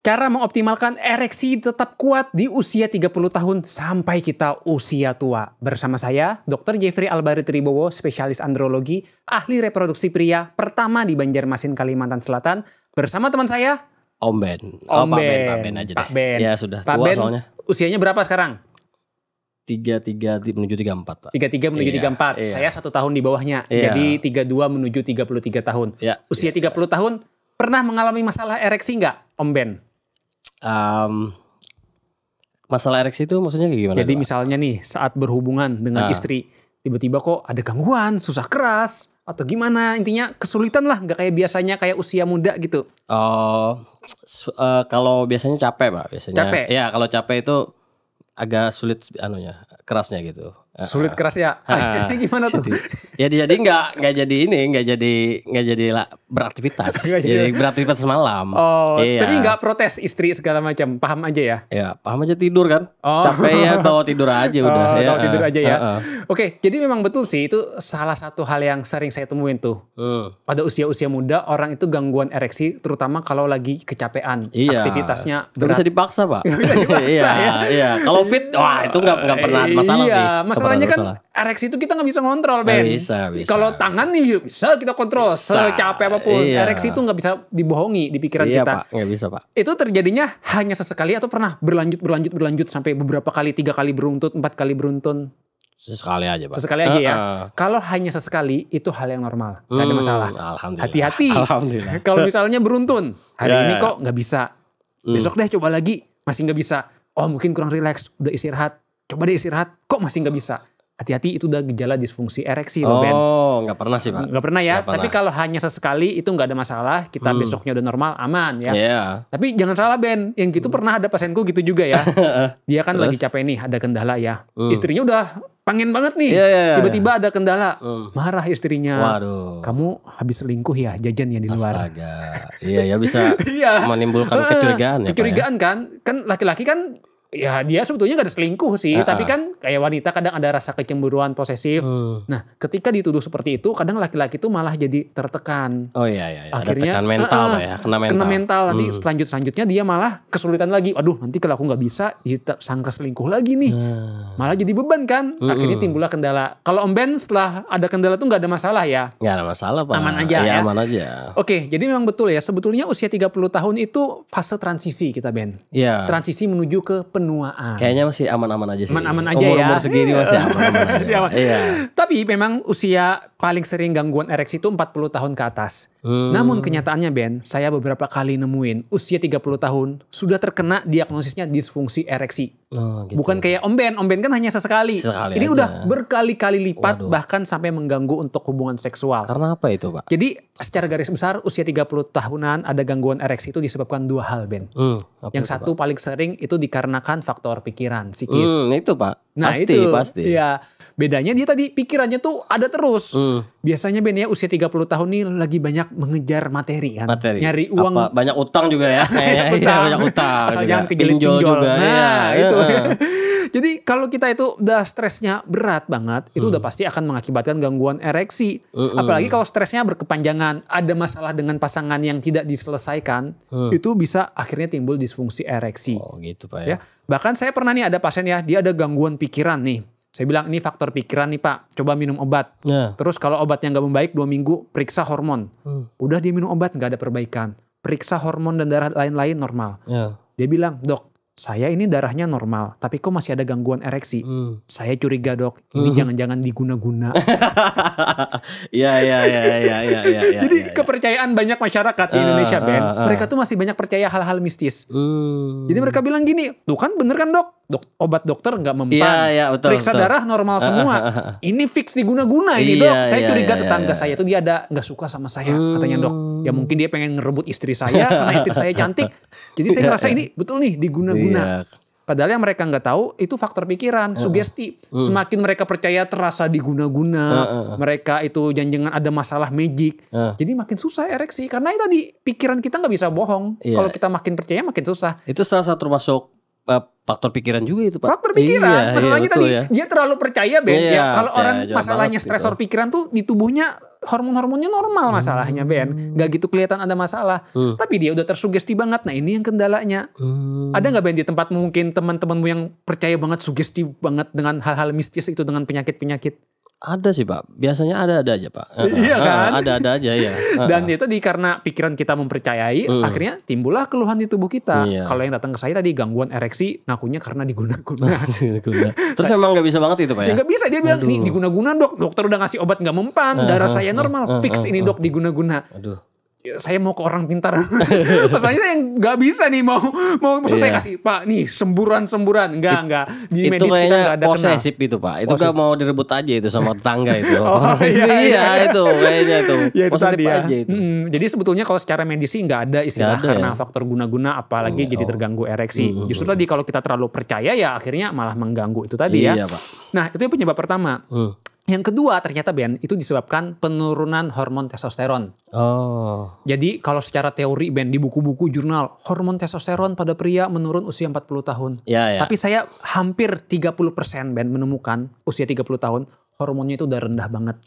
Cara mengoptimalkan ereksi tetap kuat di usia 30 tahun sampai kita usia tua. Bersama saya, Dr. Jeffrey Albari Tribowo, spesialis andrologi, ahli reproduksi pria pertama di Banjarmasin, Kalimantan Selatan. Bersama teman saya, Om Ben. Om Ben. Pak Ben aja deh. Pak Ben. Ya sudah Pak tua Ben, soalnya. usianya berapa sekarang? 33 menuju 34, Pak. 33 menuju Iya, 34. iya. Saya 1 tahun di bawahnya. Iya. Jadi 32 menuju 33 tahun. Ya, Usia 30 tahun, pernah mengalami masalah ereksi nggak, Om Ben? Masalah ereksi itu maksudnya kayak gimana? Jadi Pak? misalnya nih saat berhubungan dengan istri, tiba-tiba kok ada gangguan, susah keras, atau gimana, intinya kesulitan lah, nggak kayak biasanya kayak usia muda gitu. Kalau biasanya capek, Pak, biasanya. Capek? Ya, kalau capek itu agak sulit kerasnya gitu. Sulit keras ya. Ini gimana tuh? Ya jadi nggak jadi beraktivitas. Nggak jadi- Jadi beraktivitas malam. Oh, Iya. tapi nggak protes istri segala macam, paham aja ya? Ya, paham aja tidur kan. Oh. Capek ya bawa tidur aja udah. Oh, Ya, tahu tidur aja ya. Heeh. Oke, jadi memang betul sih itu salah satu hal yang sering saya temuin tuh. Pada usia-usia muda orang itu gangguan ereksi, terutama kalau lagi kecapean, Iya. aktivitasnya Nggak bisa berat. dipaksa, Pak. Nggak bisa dipaksa, Iya, ya. iya. Kalau fit, wah itu nggak pernah ada masalah Iya, sih. masalahnya kan Nggak pernah ada ereksi itu kita nggak bisa ngontrol, Ben. Bisa. Kalau tangan nih bisa kita kontrol, Bisa. secapek apapun. Iya. Ereksi itu nggak bisa dibohongi di pikiran Iya, kita. Pak, nggak bisa, Pak. Itu terjadinya hanya sesekali atau pernah berlanjut sampai beberapa kali, 3 kali beruntun, 4 kali beruntun? Sesekali aja, Pak. Sesekali aja ya. Heeh. Kalau hanya sesekali itu hal yang normal, nggak ada masalah. Alhamdulillah. Hati-hati. Alhamdulillah. Kalau misalnya beruntun, hari Ya, ini ya. kok nggak bisa, besok deh coba lagi, masih nggak bisa. Oh mungkin kurang rileks, udah istirahat, coba deh istirahat, kok masih nggak bisa. Hati-hati, itu udah gejala disfungsi ereksi loh, Ben. Oh, nggak pernah sih, Pak. Nggak pernah ya, Nggak pernah. tapi kalau hanya sesekali itu nggak ada masalah, kita besoknya udah normal, aman ya. Iya. Tapi jangan salah, Ben, yang gitu pernah ada pasienku gitu juga ya. Dia kan lagi capek nih, ada kendala ya. Istrinya udah pengen banget nih, Iya, iya, iya. tiba-tiba ada kendala. Marah istrinya. Waduh. Kamu habis selingkuh ya, jajan ya di luar. Astaga. Iya, ya bisa Iya. menimbulkan kecurigaan ya, Pak, ya. Kecurigaan kan laki-laki kan ya dia sebetulnya gak ada selingkuh sih, tapi kan kayak wanita kadang ada rasa kecemburuan, posesif. Nah, ketika dituduh seperti itu, kadang laki-laki tuh malah jadi tertekan. Oh iya. Akhirnya ada tekan mental, Pak ya. Kena mental. Nanti selanjutnya dia malah kesulitan lagi. Aduh, nanti kalau aku nggak bisa disangka selingkuh lagi nih. Malah jadi beban kan. Akhirnya timbullah kendala. Kalau Om Ben setelah ada kendala tuh nggak ada masalah ya. Nggak ada masalah, Pak. Aman aja Iya, ya. aman aja. Oke, jadi memang betul ya. Sebetulnya usia 30 tahun itu fase transisi kita, Ben. Iya. Transisi menuju ke penuaan. Kayaknya masih aman-aman aja sih. Aman-aman aja Umur ya. segini masih aman-aman aja. Masih aman. Iya. Tapi memang usia paling sering gangguan ereksi itu 40 tahun ke atas. Namun kenyataannya, Ben, saya beberapa kali nemuin usia 30 tahun sudah terkena diagnosisnya disfungsi ereksi. Oh, gitu. Bukan kayak Om Ben kan hanya sesekali. Sesekali Ini aja. udah berkali-kali lipat, Waduh. bahkan sampai mengganggu untuk hubungan seksual. Karena apa itu, Pak? Jadi secara garis besar usia 30 tahunan ada gangguan ereksi itu disebabkan 2 hal, Ben. Apa Yang itu, satu paling sering itu dikarenakan faktor pikiran, psikis. Pak? Itu, Pak. Nah pasti, itu, pasti. ya bedanya dia tadi pikirannya tuh ada terus. Biasanya Ben ya usia 30 tahun nih lagi banyak mengejar materi kan. Materi. Nyari uang. Apa, banyak utang juga ya. Kayaknya iya, banyak utang. Asal juga. jangan kejelit-pinjol. juga. Nah Iya. itu. Iya. Jadi kalau kita itu udah stresnya berat banget, itu udah pasti akan mengakibatkan gangguan ereksi. Apalagi kalau stresnya berkepanjangan, ada masalah dengan pasangan yang tidak diselesaikan, itu bisa akhirnya timbul disfungsi ereksi. Oh gitu, Pak Ya, ya. bahkan saya pernah nih ada pasien ya, dia ada gangguan pikiran nih. Saya bilang ini faktor pikiran nih Pak, coba minum obat. Nah. Terus kalau obatnya nggak membaik 2 minggu, periksa hormon. Udah dia minum obat nggak ada perbaikan. Periksa hormon dan darah lain-lain normal. Ya. Dia bilang, dok, saya ini darahnya normal, tapi kok masih ada gangguan ereksi. Saya curiga dok, ini jangan-jangan diguna-guna. Iya. Jadi kepercayaan banyak masyarakat di Indonesia, Ben, mereka tuh masih banyak percaya hal-hal mistis. Jadi mereka bilang gini, tuh kan bener kan dok? Obat dokter nggak mempan. Iya, betul, Periksa betul. darah normal semua. Ini fix diguna-guna ini Iya, dok. Saya iya, curiga iya, tetangga iya. saya tuh dia ada nggak suka sama saya katanya dok. Ya mungkin dia pengen ngerebut istri saya karena istri saya cantik. Jadi saya ngerasa ini betul nih diguna-guna. Iya. Padahal yang mereka nggak tahu itu faktor pikiran, sugesti. Semakin mereka percaya terasa diguna-guna, mereka itu jangan-jangan ada masalah magic. Jadi makin susah ereksi karena itu tadi pikiran kita nggak bisa bohong. Iya. Kalau kita makin percaya makin susah. Itu salah satu termasuk faktor pikiran juga itu Pak. Faktor pikiran. Masalahnya betul tadi dia terlalu percaya Ben. Iya, Ya kalau percaya orang aja masalahnya banget stresor gitu. pikiran tuh di tubuhnya hormon-hormonnya normal masalahnya Ben. Gak gitu kelihatan ada masalah. Tapi dia udah tersugesti banget. Nah ini yang kendalanya. Ada nggak Ben di tempat mungkin teman-temanmu yang percaya banget sugesti banget dengan hal-hal mistis itu dengan penyakit-penyakit? Ada sih Pak. Biasanya ada aja Pak. Iya kan? Ada aja ya. Dan itu tadi karena pikiran kita mempercayai, akhirnya timbullah keluhan di tubuh kita. Iya. Kalau yang datang ke saya tadi gangguan ereksi, ngakunya karena diguna-guna. Terus memang nggak bisa banget itu Pak ya? Ya nggak bisa, dia bilang nih diguna-guna dok, dokter udah ngasih obat nggak mempan, darah saya normal, fix ini dok diguna-guna. Aduh. Ya, saya mau ke orang pintar. Masalahnya saya nggak bisa nih mau maksud saya kasih Pak nih semburan enggak di Itu medis kita kayaknya nggak ada kenal. posesif itu Pak. Itu gak mau direbut aja itu sama tetangga itu. Oh, iya. Itu kayaknya itu. Ya itu Posesif tadi ya. aja itu. Jadi sebetulnya kalau secara medis sih nggak ada istilah Nggak ada karena ya. faktor guna-guna apalagi jadi terganggu ereksi. Justru tadi kalau kita terlalu percaya ya akhirnya malah mengganggu itu tadi ya. Iya Pak. Nah itu yang penyebab pertama. Yang kedua ternyata Ben itu disebabkan penurunan hormon testosteron. Oh. Jadi kalau secara teori Ben di buku-buku jurnal hormon testosteron pada pria menurun usia 40 tahun. Ya. Tapi saya hampir 30% Ben menemukan usia 30 tahun hormonnya itu udah rendah banget.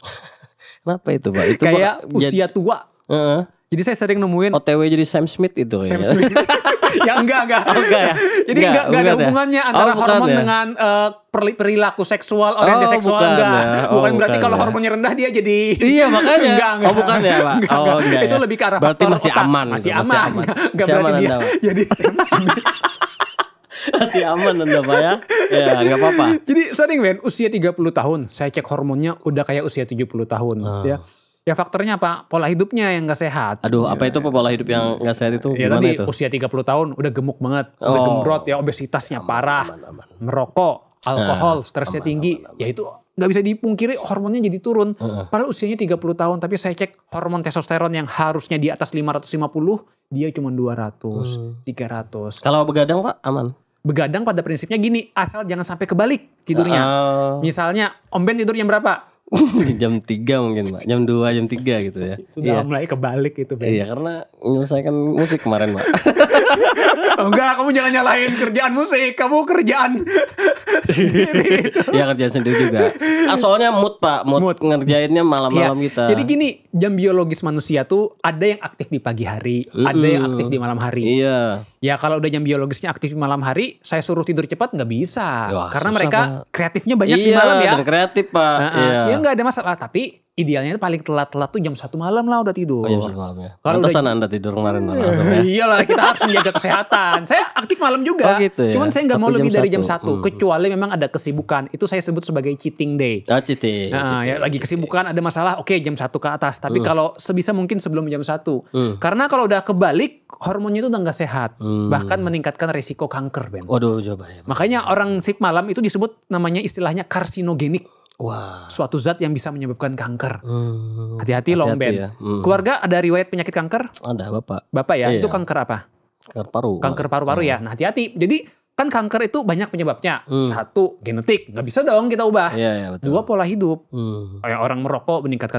Kenapa itu Pak? Itu Kayak usia tua. Heeh. Jadi saya sering nemuin OTW jadi Sam Smith itu Sam ya. Smith. Ya enggak. Oh, enggak ya? Jadi enggak ada bukan ya? hubungannya antara bukan hormon ya? dengan perilaku seksual, orientasi seksual bukan enggak. ya. Bukan Oh, berarti bukan kalau ya. hormonnya rendah dia jadi Iya makanya. Enggak. Oh bukan ya Pak. Enggak. Enggak Itu ya. lebih ke arah Berarti faktor masih otak. aman. Masih itu, aman. Enggak Masih berarti aman dia Anda, Pak. jadi Sam Smith. Masih aman Anda Pak ya. Ya enggak apa-apa. Jadi sering Ben usia 30 tahun saya cek hormonnya udah kayak usia 70 tahun ya. Ya faktornya apa? Pola hidupnya yang gak sehat. Aduh, apa itu pola hidup yang enggak sehat itu? Ya Gimana tadi itu? usia 30 tahun udah gemuk banget, udah gembrot ya, obesitasnya parah, merokok, alkohol, stresnya tinggi, ya itu nggak bisa dipungkiri hormonnya jadi turun. Padahal usianya 30 tahun, tapi saya cek hormon testosteron yang harusnya di atas 550, dia cuma 200, 300. Kalau begadang Pak aman? Begadang pada prinsipnya gini, asal jangan sampai kebalik tidurnya. Misalnya, Om Ben tidur jam berapa? Jam 3 mungkin Pak, jam 2, jam 3 gitu ya. Udah mulai kebalik itu Ben. Iya karena menyelesaikan musik kemarin Pak. Oh, enggak, kamu jangan nyalahin kerjaan musik, kamu kerjaan sendiri. Iya kerjaan sendiri juga. Soalnya mood Pak, mood ngerjainnya malam-malam Ya, kita. jadi gini, jam biologis manusia tuh ada yang aktif di pagi hari, ada yang aktif di malam hari. Iya. Ya kalau udah jam biologisnya aktif di malam hari, saya suruh tidur cepat nggak bisa. Wah, Karena susah, mereka Pak. kreatifnya banyak di malam ya. Dan kreatif Pak. Iya. Ya nggak ada masalah, tapi idealnya paling telat-telat tuh jam 1 malam lah udah tidur. Oh jam 1 malam ya. Kalau Pantesan Anda tidur kemarin Pak, langsung ya. Iyalah, kita harus menjaga kesehatan. Saya aktif malam juga. Oh, gitu ya? Cuman saya nggak mau Tapi lebih jam dari jam 1. 1. Kecuali memang ada kesibukan. Itu saya sebut sebagai cheating day. Oh cheating. Nah, ya lagi kesibukan ada masalah, oke jam 1 ke atas. Tapi kalau sebisa mungkin sebelum jam 1. Karena kalau udah kebalik, hormonnya itu udah nggak sehat. Bahkan meningkatkan risiko kanker, Ben. Waduh coba ya. Makanya orang shift malam itu disebut namanya istilahnya karsinogenik. Wah. Suatu zat yang bisa menyebabkan kanker. Hati-hati loh, Ben. ya. Keluarga ada riwayat penyakit kanker? Ada Bapak. Bapak ya, Iya. itu kanker apa? Kanker paru. Kanker paru-paru ya. Nah hati-hati. Jadi kan kanker itu banyak penyebabnya. Satu, genetik. Nggak bisa dong kita ubah. Iya betul. 2, pola hidup. Hmm. Kayak orang merokok meningkatkan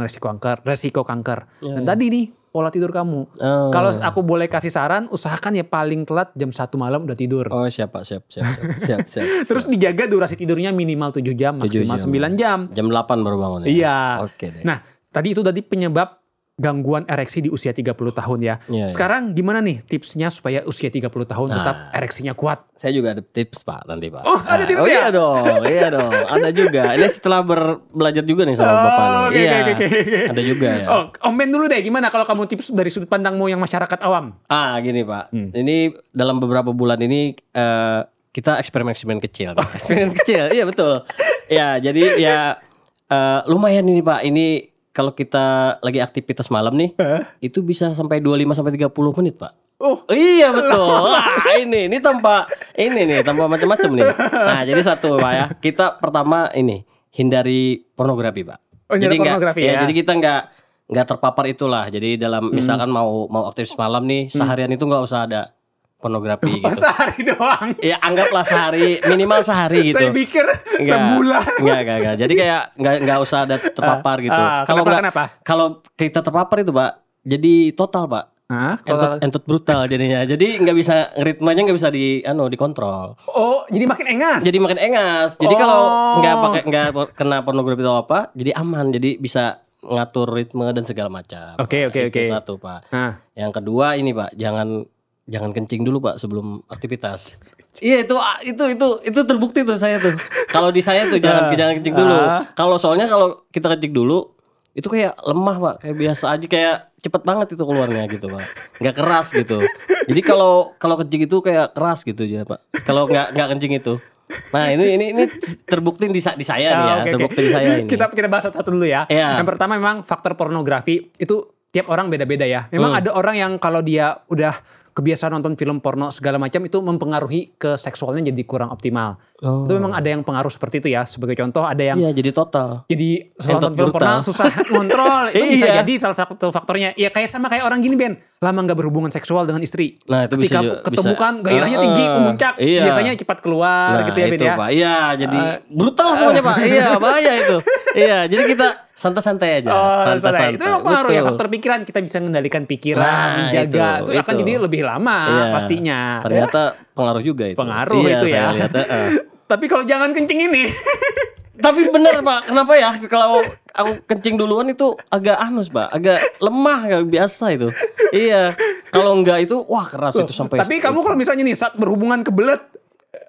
resiko kanker. Dan tadi nih pola tidur kamu. Oh. Kalau aku boleh kasih saran, usahakan ya paling telat jam 1 malam udah tidur. Oh siap Pak, siap. Terus dijaga durasi tidurnya minimal 7 jam, maksimal 9 jam. Jam 8 baru bangun ya. Iya. Oke deh. Nah, tadi itu tadi penyebab gangguan ereksi di usia 30 tahun ya. Iya. Sekarang gimana nih tipsnya supaya usia 30 tahun tetap ereksinya kuat? Saya juga ada tips Pak nanti Pak. Oh, ada tips ya? Iya dong. Ada juga. Ini setelah belajar juga nih sama Bapak nih. oke, Iya. oke. Ada juga ya. Oh, Om Ben dulu deh, gimana kalau kamu tips dari sudut pandangmu yang masyarakat awam? Gini Pak. Ini dalam beberapa bulan ini kita eksperimen kecil. Eksperimen kecil. Iya betul. Ya, jadi ya lumayan ini Pak. Ini kalau kita lagi aktivitas malam nih, itu bisa sampai 25 sampai 30 menit, Pak. Oh, iya betul. Wah, ini tanpa macam-macam nih. Nah, jadi satu Pak ya. Kita pertama ini hindari pornografi, Pak. Oh, hindari pornografi ya. Jadi kita nggak terpapar itulah. Jadi dalam misalkan mau aktivitas malam nih, seharian itu nggak usah ada pornografi gitu. Sehari doang. Ya anggaplah sehari, minimal sehari gitu. Saya pikir sebulan. Enggak. Jadi kayak nggak usah ada terpapar gitu. Kenapa? Kalau kita terpapar itu Pak, jadi total Pak. Nah, kalau Entut brutal jadinya. Jadi nggak bisa ritmenya nggak bisa dikontrol. oh, jadi makin engas. Jadi makin engas. Jadi kalau nggak kena pornografi atau apa, jadi aman. Jadi bisa ngatur ritme dan segala macam. Oke. Itu satu, Pak. Nah, Yang kedua ini, Pak, jangan kencing dulu, Pak, sebelum aktivitas. Iya, itu terbukti tuh saya tuh. Kalau di saya tuh jangan kencing dulu. Soalnya kalau kita kencing dulu itu kayak lemah, Pak, kayak biasa aja, kayak cepet banget itu keluarnya gitu, Pak, nggak keras gitu. Jadi kalau kencing itu kayak keras gitu aja, Pak, kalau nggak kencing itu. Nah ini terbukti di saya nih ya, terbukti di saya ini. Kita bahas satu dulu ya. Yang pertama memang faktor pornografi itu tiap orang beda-beda ya. Memang ada orang yang kalau dia udah kebiasaan nonton film porno segala macam itu mempengaruhi ke seksualnya jadi kurang optimal. Itu memang ada yang pengaruh seperti itu ya. Sebagai contoh ada yang jadi total. Jadi nonton film porno susah ngontrol. Itu bisa jadi salah satu faktornya. Ya kayak sama kayak orang gini, Ben. Lama nggak berhubungan seksual dengan istri. Nah, itu ketika ketemu kan gairahnya tinggi, memuncak. Biasanya cepat keluar gitu ya, Ben ya. Pak. Iya, jadi brutal lah pokoknya, Pak. Iya, bahaya itu. Iya, jadi kita santai-santai aja. Santai-santai. Itu yang pengaruh ya, faktor pikiran. Kita bisa mengendalikan pikiran, menjaga. Itu akan jadi lebih lama pastinya. Ternyata pengaruh juga itu. Pengaruh itu ya. Tapi kalau jangan kencing ini. Tapi bener, Pak, kenapa ya kalau aku kencing duluan itu agak anus, Pak, agak lemah, gak biasa itu. Iya, kalau enggak itu wah keras itu sampai. Tapi kamu kalau misalnya nih saat berhubungan kebelet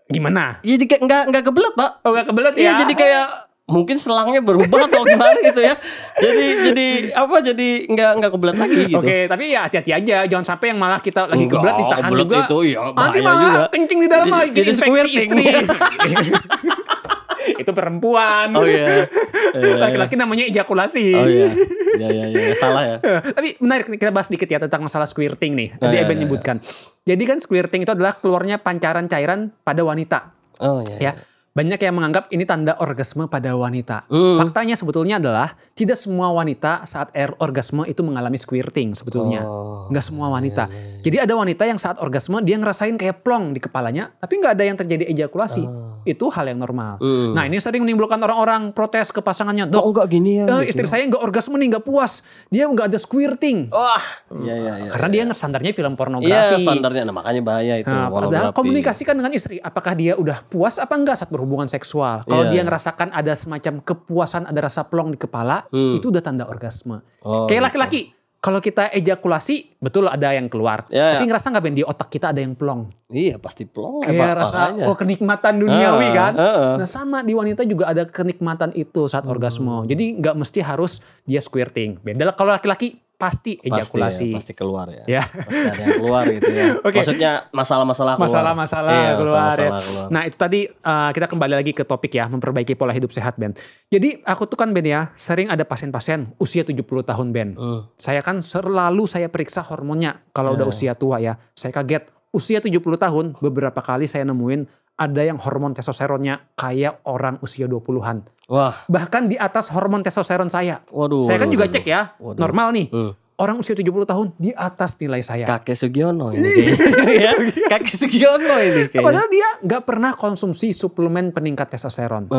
gimana? Jadi kayak enggak kebelet, Pak. Oh, enggak kebelet ya. Iya, jadi kayak mungkin selangnya berubah atau gimana gitu ya. Jadi enggak kebelet lagi gitu. Oke, tapi ya hati-hati aja, jangan sampai yang malah kita lagi kebelet ditahan juga. Itu, iya, nanti malah juga kencing di dalam lagi jadi infeksi istri. Itu perempuan. Oh iya. Laki-laki namanya ejakulasi. Oh iya. Iya, salah ya. Tapi menarik, kita bahas dikit ya tentang masalah squirting nih. Tadi Eben nyebutkan. Jadi kan squirting itu adalah keluarnya pancaran cairan pada wanita. Oh iya. Ya. Banyak yang menganggap ini tanda orgasme pada wanita. Faktanya sebetulnya adalah tidak semua wanita saat orgasme itu mengalami squirting sebetulnya. Nggak semua wanita. Jadi ada wanita yang saat orgasme dia ngerasain kayak plong di kepalanya, tapi nggak ada yang terjadi ejakulasi. Itu hal yang normal. Nah ini sering menimbulkan orang-orang protes ke pasangannya. Dok, enggak gini ya. Istri saya nggak orgasme nih, nggak puas. Dia nggak ada squirting. Iya. Karena dia standarnya film pornografi. Iya standarnya, bahanya bahaya itu. Padahal komunikasikan dengan istri. Apakah dia udah puas apa enggak saat berhubungan seksual. Kalau dia ngerasakan ada semacam kepuasan, ada rasa plong di kepala, itu udah tanda orgasme. Kayak laki-laki, kalau kita ejakulasi, betul ada yang keluar. Tapi ngerasa nggak, Ben, di otak kita ada yang plong? Iya pasti plong. Kayak rasa kenikmatan duniawi kan. Nah sama di wanita juga ada kenikmatan itu saat orgasme. Jadi nggak mesti harus dia squirting. Beda kalau laki-laki pasti ejakulasi. Pasti keluar ya. Pasti ada yang keluar gitu ya. Maksudnya masalah-masalah keluar. Masalah-masalah keluar. Nah itu tadi kita kembali lagi ke topik ya, memperbaiki pola hidup sehat, Ben. Jadi aku tuh kan, Ben ya, sering ada pasien-pasien usia 70 tahun, Ben. Saya kan selalu saya periksa hormonnya kalau udah usia tua ya. Saya kaget, usia 70 tahun beberapa kali saya nemuin ada yang hormon testosteronnya kayak orang usia 20-an. Wah. Bahkan di atas hormon testosteron saya. Saya kan juga cek ya, normal nih. Orang usia 70 tahun di atas nilai saya. Kakek Sugiono ini kayaknya. Kakek Sugiono ini kayaknya. Padahal dia gak pernah konsumsi suplemen peningkat testosteron.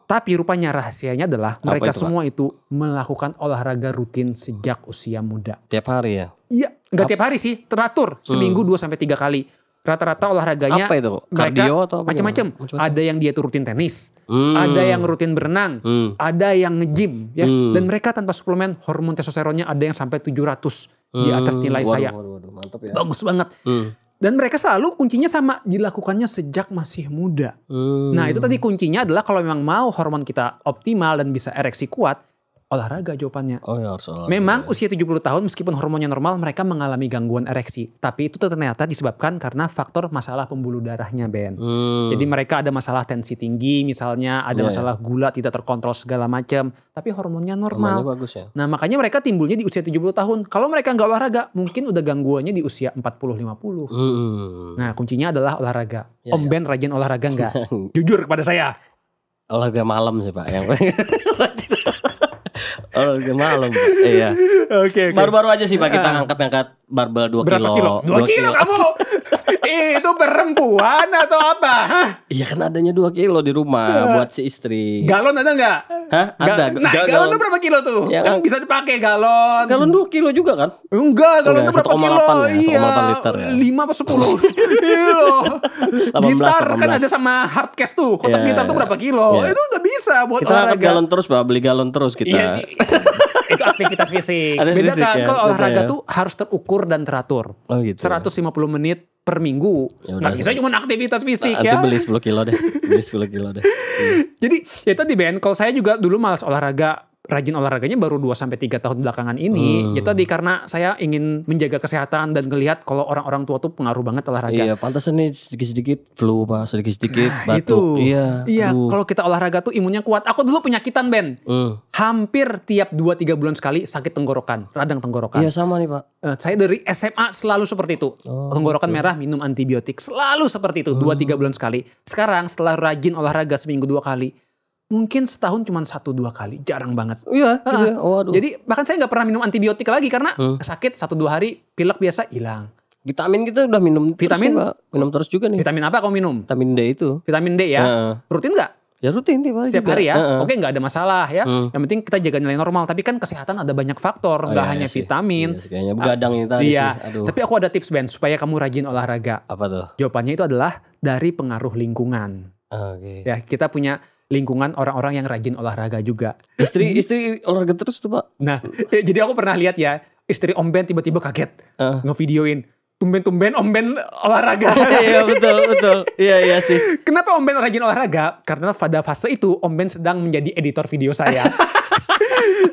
Tapi rupanya rahasianya adalah mereka semua itu melakukan olahraga rutin sejak usia muda. Tiap hari ya? Iya, gak tiap hari sih, teratur. Seminggu 2-3 kali. Rata-rata olahraganya apa itu? Kardio atau macam-macam. Ada yang dia tuh rutin tenis, ada yang rutin berenang, ada yang nge-gym ya. Dan mereka tanpa suplemen hormon testosteronnya ada yang sampai 700 di atas nilai saya. Mantap ya. Bagus banget. Dan mereka selalu kuncinya sama, dilakukannya sejak masih muda. Nah itu tadi kuncinya adalah kalau memang mau hormon kita optimal dan bisa ereksi kuat, olahraga jawabannya. Oh ya, harus olahraga. Memang usia 70 tahun meskipun hormonnya normal, mereka mengalami gangguan ereksi. Tapi itu ternyata disebabkan karena faktor masalah pembuluh darahnya, Ben. Jadi mereka ada masalah tensi tinggi misalnya, ada masalah gula tidak terkontrol segala macam. Tapi hormonnya normal. Hormonnya bagus ya. Nah makanya mereka timbulnya di usia 70 tahun. Kalau mereka nggak olahraga, mungkin udah gangguannya di usia 40-50. Nah kuncinya adalah olahraga. Om Ben rajin olahraga nggak? Jujur kepada saya. Olahraga malam sih Pak. Olahraga malam. Iya. Oke. Baru-baru aja sih Pak kita ngangkat barbel 2 kilo. Berapa kilo? 2 kilo kamu. Itu itu perempuan atau apa? Hah? Iya kan adanya 2 kilo di rumah buat si istri. Galon ada nggak? Hah? Ada. Nah, galon tuh berapa kilo tuh? Ya, kan bisa dipakai galon. Galon 2 kilo juga kan? Enggak, galon tuh berapa 1,8 kilo? ya, Iya, 1,8 liter ya. 5 apa 10? Iya. 18, Gitar kan 18. ada sama hardcase tuh. Kotak Iya, gitar tuh iya. berapa kilo? Iya. Itu udah bisa buat Kita angkat olahraga. galon terus Pak, beli galon terus kita. Iya, itu aktivitas fisik. Ada Beda fisik kan ya, kalau olahraga betul ya. tuh harus terukur dan teratur. Oh gitu. 150 menit per minggu. Ya udah, Nggak bisa cuma aktivitas fisik Nanti ya. beli 10 kilo deh. Beli 10 kilo deh. Jadi ya tadi Ben, kalau saya juga dulu malas olahraga, rajin olahraganya baru 2-3 tahun belakangan ini. Ya tadi karena saya ingin menjaga kesehatan dan ngelihat kalau orang-orang tua tuh pengaruh banget olahraga. Iya, pantasan nih sedikit-sedikit flu Pak, sedikit-sedikit batuk. Itu. Iya. Aduh. Kalau kita olahraga tuh imunnya kuat. Aku dulu penyakitan Ben. Hampir tiap 2-3 bulan sekali sakit tenggorokan, radang tenggorokan. Iya sama nih Pak. Saya dari SMA selalu seperti itu. Tenggorokan merah, minum antibiotik. Selalu seperti itu, 2-3 bulan sekali. Sekarang setelah rajin olahraga seminggu 2 kali, mungkin setahun cuma 1-2 kali. Jarang banget. Iya. Waduh. Jadi bahkan saya nggak pernah minum antibiotik lagi karena sakit 1-2 hari, pilek biasa hilang. Vitamin kita udah minum Vitamin? terus Pak. Minum terus juga nih. Vitamin apa kamu minum? Vitamin D itu. Vitamin D ya. Rutin nggak? Ya rutin nih Pak. Setiap juga. hari ya. Oke, nggak ada masalah ya. Yang penting kita jaga nilai normal. Tapi kan kesehatan ada banyak faktor, nggak iya hanya sih. vitamin. Iya sih, kayaknya begadang ini tadi Iya. sih. Aduh. Tapi aku ada tips Ben supaya kamu rajin olahraga. Apa tuh? Jawabannya itu adalah dari pengaruh lingkungan. Oke. Ya, kita punya lingkungan orang-orang yang rajin olahraga juga. Istri olahraga terus tuh Pak. Nah, jadi aku pernah lihat ya, istri Om Ben tiba-tiba kaget ngevideoin. Tumben-tumben Om Ben olahraga. Iya betul. Iya sih. Kenapa Om Ben rajin olahraga? Karena pada fase itu Om Ben sedang menjadi editor video saya.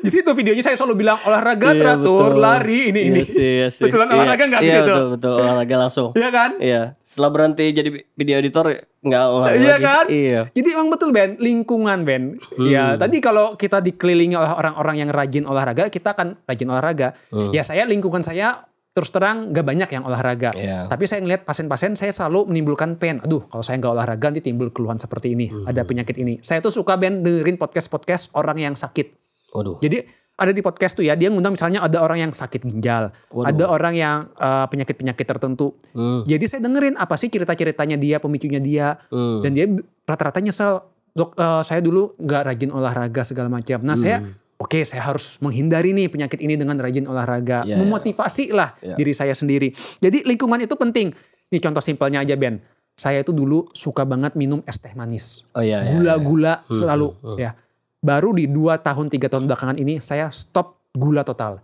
Di situ videonya saya selalu bilang olahraga teratur, betul. lari ini. Iya sih. Betulan olahraga nggak di situ? Betul olahraga langsung. Iya kan? Iya. Setelah berhenti jadi video editor nggak olahraga Iya lagi. kan? Iya. Jadi emang betul Ben, lingkungan Ben. Ya tadi kalau kita dikelilingi oleh orang-orang yang rajin olahraga, kita akan rajin olahraga. Ya saya lingkungan saya terus terang gak banyak yang olahraga. Iya. Tapi saya ngeliat pasien-pasien saya selalu menimbulkan pain. Aduh kalau saya gak olahraga nanti timbul keluhan seperti ini. Ada penyakit ini. Saya tuh suka Ben dengerin podcast-podcast orang yang sakit. Waduh. Jadi ada di podcast tuh ya, dia ngundang misalnya ada orang yang sakit ginjal. Ada orang yang penyakit-penyakit tertentu. Jadi saya dengerin apa sih cerita-ceritanya dia, pemicunya dia. Dan dia rata-rata nyesel. Dok, saya dulu gak rajin olahraga segala macam. Nah saya... Oke, saya harus menghindari nih penyakit ini dengan rajin olahraga. Memotivasi lah diri saya sendiri. Jadi lingkungan itu penting. Nih contoh simpelnya aja Ben. Saya itu dulu suka banget minum es teh manis. Gula-gula selalu. Ya. Baru di 2 tahun 3 tahun belakangan ini saya stop gula total.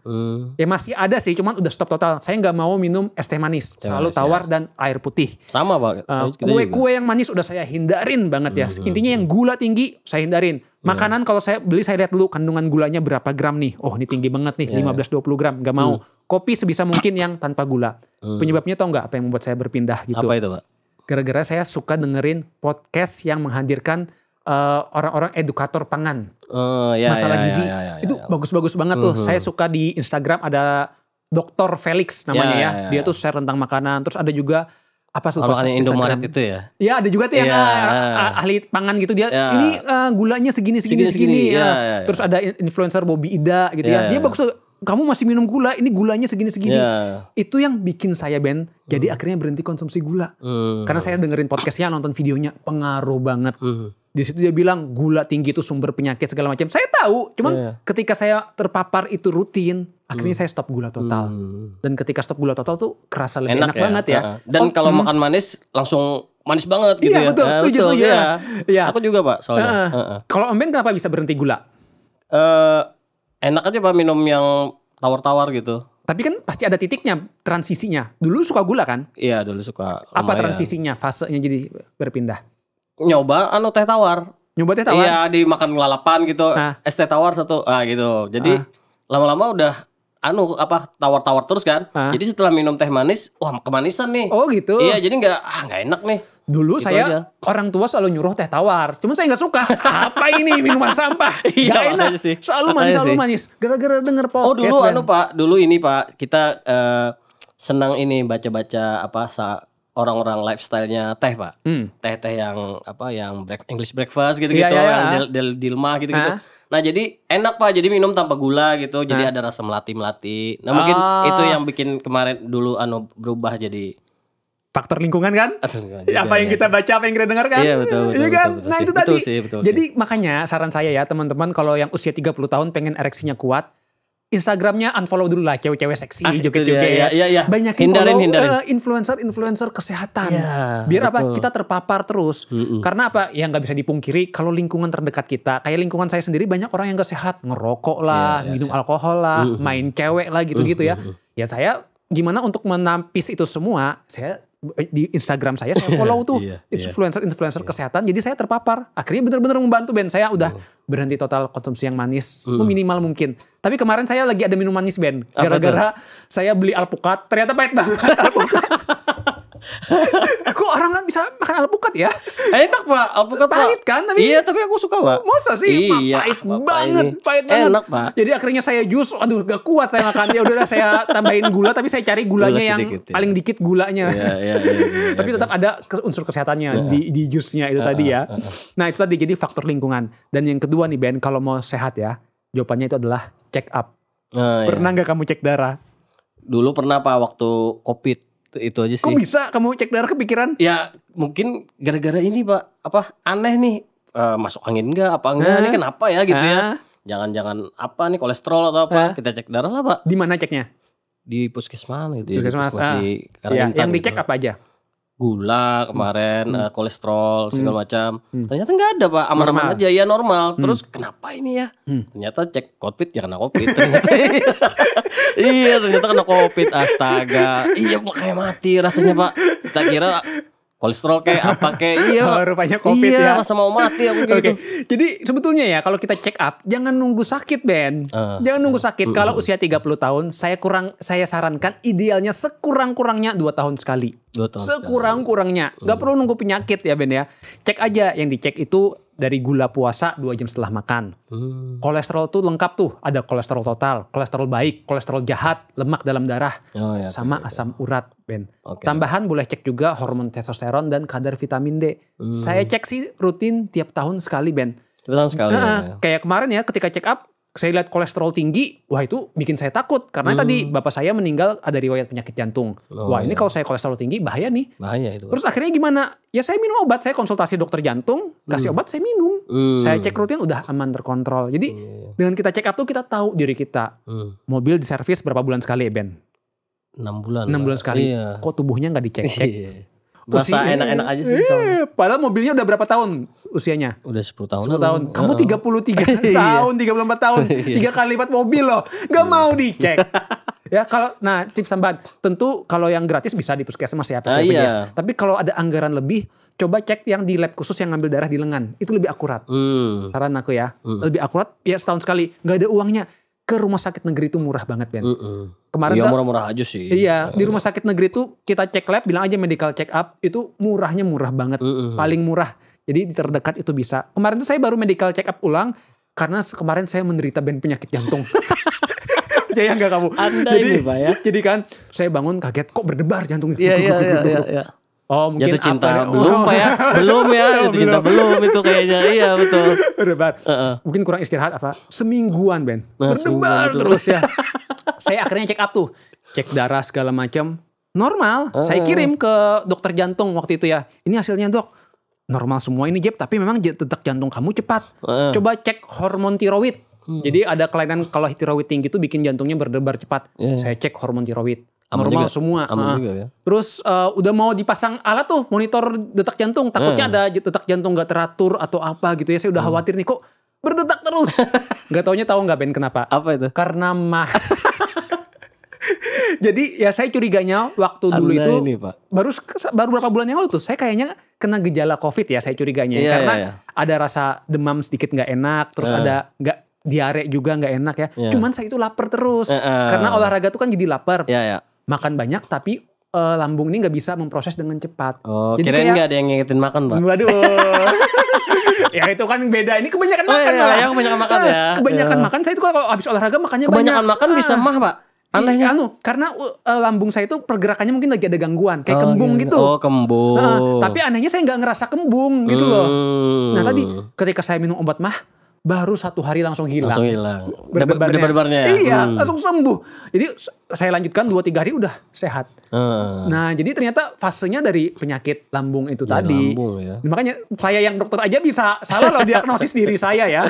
Ya masih ada sih, cuman udah stop total. Saya nggak mau minum es teh manis. Selalu tawar dan air putih. Sama Pak. Kue-kue yang manis udah saya hindarin banget ya. Intinya yang gula tinggi saya hindarin. Makanan kalau saya beli saya lihat dulu kandungan gulanya berapa gram nih. Oh ini tinggi banget nih, 15-20 gram. Nggak mau. Kopi sebisa mungkin yang tanpa gula. Penyebabnya tau nggak apa yang membuat saya berpindah gitu? Apa itu Pak? Gara-gara saya suka dengerin podcast yang menghadirkan orang-orang edukator pangan. Masalah gizi. Itu bagus-bagus banget tuh. Saya suka di Instagram ada Dr. Felix namanya ya. Dia tuh share tentang makanan. Terus ada juga apa tuh Kalau Indomaret itu ya? Ya ada juga tuh yang ahli pangan gitu dia. Ini gulanya segini. Terus ada influencer Bobby Ida gitu ya. Dia bagus tuh. Kamu masih minum gula, ini gulanya segini. Itu yang bikin saya Ben, jadi akhirnya berhenti konsumsi gula. Karena saya dengerin podcastnya, nonton videonya, pengaruh banget. Di situ dia bilang gula tinggi itu sumber penyakit segala macam. Saya tahu, cuman ketika saya terpapar itu rutin, akhirnya saya stop gula total. Dan ketika stop gula total tuh kerasa lebih enak banget ya. Dan kalau makan manis langsung manis banget gitu ya. Iya betul, setuju. Ya. Aku juga Pak soalnya. Kalau Om Ben kenapa bisa berhenti gula? Enak aja Pak minum yang tawar-tawar gitu. Tapi kan pasti ada titiknya, transisinya. Dulu suka gula kan? Iya dulu suka. Apa transisinya, fasenya jadi berpindah? Nyoba teh tawar. Nyoba teh tawar? Iya dimakan lalapan gitu. Es teh tawar satu. Gitu. Jadi lama-lama udah tawar-tawar terus kan. Jadi setelah minum teh manis, wah kemanisan nih. Oh gitu. Iya jadi nggak enak nih. Dulu gitu saya aja. Orang tua selalu nyuruh teh tawar. Cuman saya nggak suka. Apa ini minuman sampah? Gak enak. Sih. Selalu manis. Gara-gara denger podcast. Oh dulu Pak. Dulu ini Pak. Kita senang ini baca-baca orang-orang lifestyle-nya teh Pak. Teh-teh yang English breakfast gitu-gitu. Yang di rumah gitu-gitu. Nah jadi enak Pak, jadi minum tanpa gula gitu, jadi ada rasa melati-melati. Nah mungkin itu yang bikin kemarin dulu berubah jadi Faktor lingkungan kan? Apa yang kita baca, apa yang kita dengar kan? Iya betul. Iya kan? Betul, Nah sih. itu Betul tadi. sih, betul Jadi sih. makanya saran saya ya teman-teman kalau yang usia 30 tahun pengen ereksinya kuat, Instagramnya unfollow dulu lah cewek-cewek seksi, joget-joget ya. Iya. Banyakin Hindarin. follow influencer kesehatan. Iya, Biar apa? betul. Kita terpapar terus. Karena apa? Ya nggak bisa dipungkiri kalau lingkungan terdekat kita, kayak lingkungan saya sendiri banyak orang yang gak sehat, ngerokok lah, minum alkohol lah, main cewek lah gitu-gitu ya. Ya saya gimana untuk menapis itu semua? Saya di Instagram saya follow tuh influencer kesehatan, jadi saya terpapar. Akhirnya bener-bener membantu Ben. Saya udah berhenti total konsumsi yang manis, minimal mungkin. Tapi kemarin saya lagi ada minum manis Ben, gara-gara saya beli alpukat, ternyata pahit banget alpukat. Kok orang kan bisa makan alpukat ya? Enak Pak, alpukat Pak. Pahit kan? Tapi Iya, tapi aku suka Pak. masa sih? Iya, Pahit Bapak banget, ini. pahit banget. Enak Pak. Jadi akhirnya saya jus, aduh gak kuat saya makan. Ya udahlah saya tambahin gula, tapi saya cari gulanya Gula yang sedikit, ya. paling dikit gulanya. Iya. Tapi tetap ada unsur kesehatannya di jusnya itu tadi ya. Nah itu tadi, jadi faktor lingkungan. Dan yang kedua nih Ben, kalau mau sehat ya, jawabannya itu adalah check up. Pernah nggak kamu cek darah? Dulu pernah Pak waktu COVID. Itu aja sih. Kok bisa kamu cek darah kepikiran? Ya mungkin gara-gara ini Pak, apa aneh nih, masuk angin enggak apa enggak, ini kenapa ya gitu ya. Jangan-jangan apa nih kolesterol atau apa, kita cek darah lah Pak. Di mana ceknya? Di puskesmas gitu ya. Puskesmas, Di ya, yang gitu. dicek apa aja? Gula kemarin, kolesterol segala macam. Ternyata nggak ada Pak, aman-aman Normal. aja ya normal. Terus kenapa ini ya? Ternyata cek COVID ya kena COVID. Ternyata iya ternyata kena COVID, astaga. Iya kayak mati rasanya Pak. Kita kira kolesterol kayak apa kayak iya. Rupanya COVID iya, ya. rasa mau mati aku gitu. Oke, jadi sebetulnya ya kalau kita check up jangan nunggu sakit Ben. Jangan nunggu sakit. Kalau usia 30 tahun, saya sarankan idealnya sekurang-kurangnya 2 tahun sekali. 2 tahun. Sekurang-kurangnya. Gak perlu nunggu penyakit ya Ben ya. Cek aja, yang dicek itu dari gula puasa 2 jam setelah makan. Kolesterol tuh lengkap tuh. Ada kolesterol total, kolesterol baik, kolesterol jahat, lemak dalam darah, sama asam urat Ben. Tambahan boleh cek juga hormon testosteron dan kadar vitamin D. Saya cek sih rutin tiap tahun sekali Ben. Tiap tahun sekali. Ya. Kayak kemarin ya ketika check up, saya lihat kolesterol tinggi, wah itu bikin saya takut. Karena tadi bapak saya meninggal ada riwayat penyakit jantung. Ini kalau saya kolesterol tinggi bahaya nih. Bahaya itu. Terus akhirnya gimana? Ya saya minum obat, saya konsultasi dokter jantung, kasih obat saya minum. Saya cek rutin udah aman terkontrol. Jadi dengan kita check up tuh kita tahu diri kita. Mobil diservis berapa bulan sekali Ben? 6 bulan. 6 bulan sekali. Iya. Kok tubuhnya nggak dicek-cek? Berasa enak-enak aja sih. Padahal mobilnya udah berapa tahun usianya? Udah 10 tahun. 10 tahun. Kamu 33 tahun, 34 tahun. 3 kali lipat mobil loh. Gak mau dicek. Ya kalau, nah tips tambahan. Tentu kalau yang gratis bisa di puskesmas ya. BPJS. Tapi kalau ada anggaran lebih, coba cek yang di lab khusus yang ngambil darah di lengan. Itu lebih akurat. Saran aku ya. Lebih akurat, ya setahun sekali. Gak ada uangnya. Ke rumah sakit negeri itu murah banget Ben. Kemarin ya murah-murah aja sih. Iya, di rumah sakit negeri itu kita cek lab, bilang aja medical check up, itu murahnya murah banget. Paling murah. Jadi di terdekat itu bisa. Kemarin tuh saya baru medical check up ulang karena kemarin saya menderita penyakit jantung. Percaya nggak kamu? Jadi, ini Pak ya. Jadi kan saya bangun kaget kok berdebar jantungnya. Iya. Oh mungkin jatuh cinta apa, belum Pak ya. Belum ya, jatuh cinta belum itu kayaknya. Iya betul. Berdebar. Mungkin kurang istirahat apa? Semingguan Ben. Berdebar terus ya. Saya akhirnya check up tuh. Cek darah segala macam. Normal. Saya kirim ke dokter jantung waktu itu ya. Ini hasilnya dok. Normal semua ini Jeb. Tapi memang detak jantung kamu cepat. Coba cek hormon tiroid. Jadi ada kelainan kalau tiroid tinggi itu bikin jantungnya berdebar cepat. Saya cek hormon tiroid. Normal semua. Juga, ya. Terus udah mau dipasang alat tuh monitor detak jantung. Takutnya ada detak jantung gak teratur atau apa gitu ya. Saya udah khawatir nih kok berdetak terus. Gak taunya tahu gak Ben kenapa? Apa itu? Karena Jadi ya saya curiganya waktu dulu itu ini, Pak. baru berapa bulan yang lalu tuh saya kayaknya kena gejala COVID ya saya curiganya. Karena ada rasa demam sedikit gak enak. Terus ada diare juga gak enak ya. Cuman saya itu lapar terus. Karena olahraga tuh kan jadi lapar. Makan banyak tapi lambung ini gak bisa memproses dengan cepat. Jadi kirain gak ada yang ngingetin makan Pak. Waduh. Ya itu kan beda. Ini kebanyakan makan malah. Yang kebanyakan makan ya. Kebanyakan makan saya itu kalau habis olahraga makannya kebanyakan banyak. Makan bisa mah Pak. Anehnya. Karena lambung saya itu pergerakannya mungkin lagi ada gangguan. Kayak kembung gitu. Oh kembung. Tapi anehnya saya gak ngerasa kembung gitu loh. Nah tadi ketika saya minum obat mah. baru 1 hari langsung hilang. Langsung hilang. Berdebarnya. Iya, langsung sembuh. Jadi saya lanjutkan 2-3 hari udah sehat. Nah, jadi ternyata fasenya dari penyakit lambung itu tadi. Lambung, ya. Makanya saya yang dokter aja bisa salah loh diagnosis diri saya ya.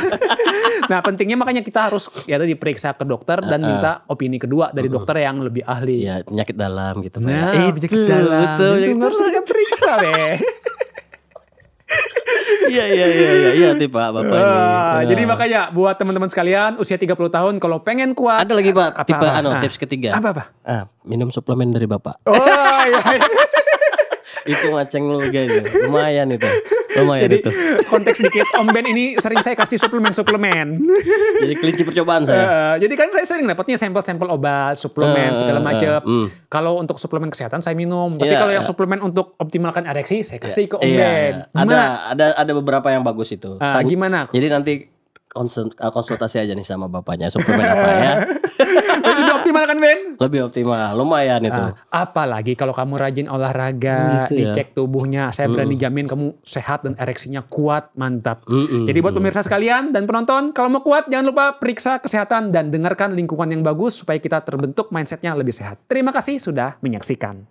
Nah, pentingnya makanya kita harus ya tadi periksa ke dokter dan minta opini kedua dari dokter yang lebih ahli. Ya, penyakit dalam gitu. Nah, penyakit dalam. Betul, itu harus kita periksa deh. Iya tipe Bapak ini. Jadi makanya buat teman-teman sekalian usia 30 tahun kalau pengen kuat. Ada lagi Pak, tipe tips ketiga. Apa? Minum suplemen dari Bapak. Oh iya. Itu ngaceng lu guys. Lumayan itu. Jadi konteks dikit Om Ben ini sering saya kasih suplemen. Jadi kelinci percobaan saya. Jadi kan saya sering dapatnya sampel-sampel obat, suplemen segala macam. Kalau untuk suplemen kesehatan saya minum. Tapi kalau yang suplemen untuk optimalkan ereksi saya kasih ke Om Ben. Ada beberapa yang bagus itu. Gimana? Jadi nanti konsultasi aja nih sama bapaknya suplemen apa ya. Lebih optimal kan Ben? Lebih optimal, lumayan itu. Apalagi kalau kamu rajin olahraga, gitu dicek tubuhnya, saya berani jamin kamu sehat dan ereksinya kuat, mantap. Jadi buat pemirsa sekalian dan penonton, kalau mau kuat jangan lupa periksa kesehatan dan dengarkan lingkungan yang bagus supaya kita terbentuk mindsetnya lebih sehat. Terima kasih sudah menyaksikan.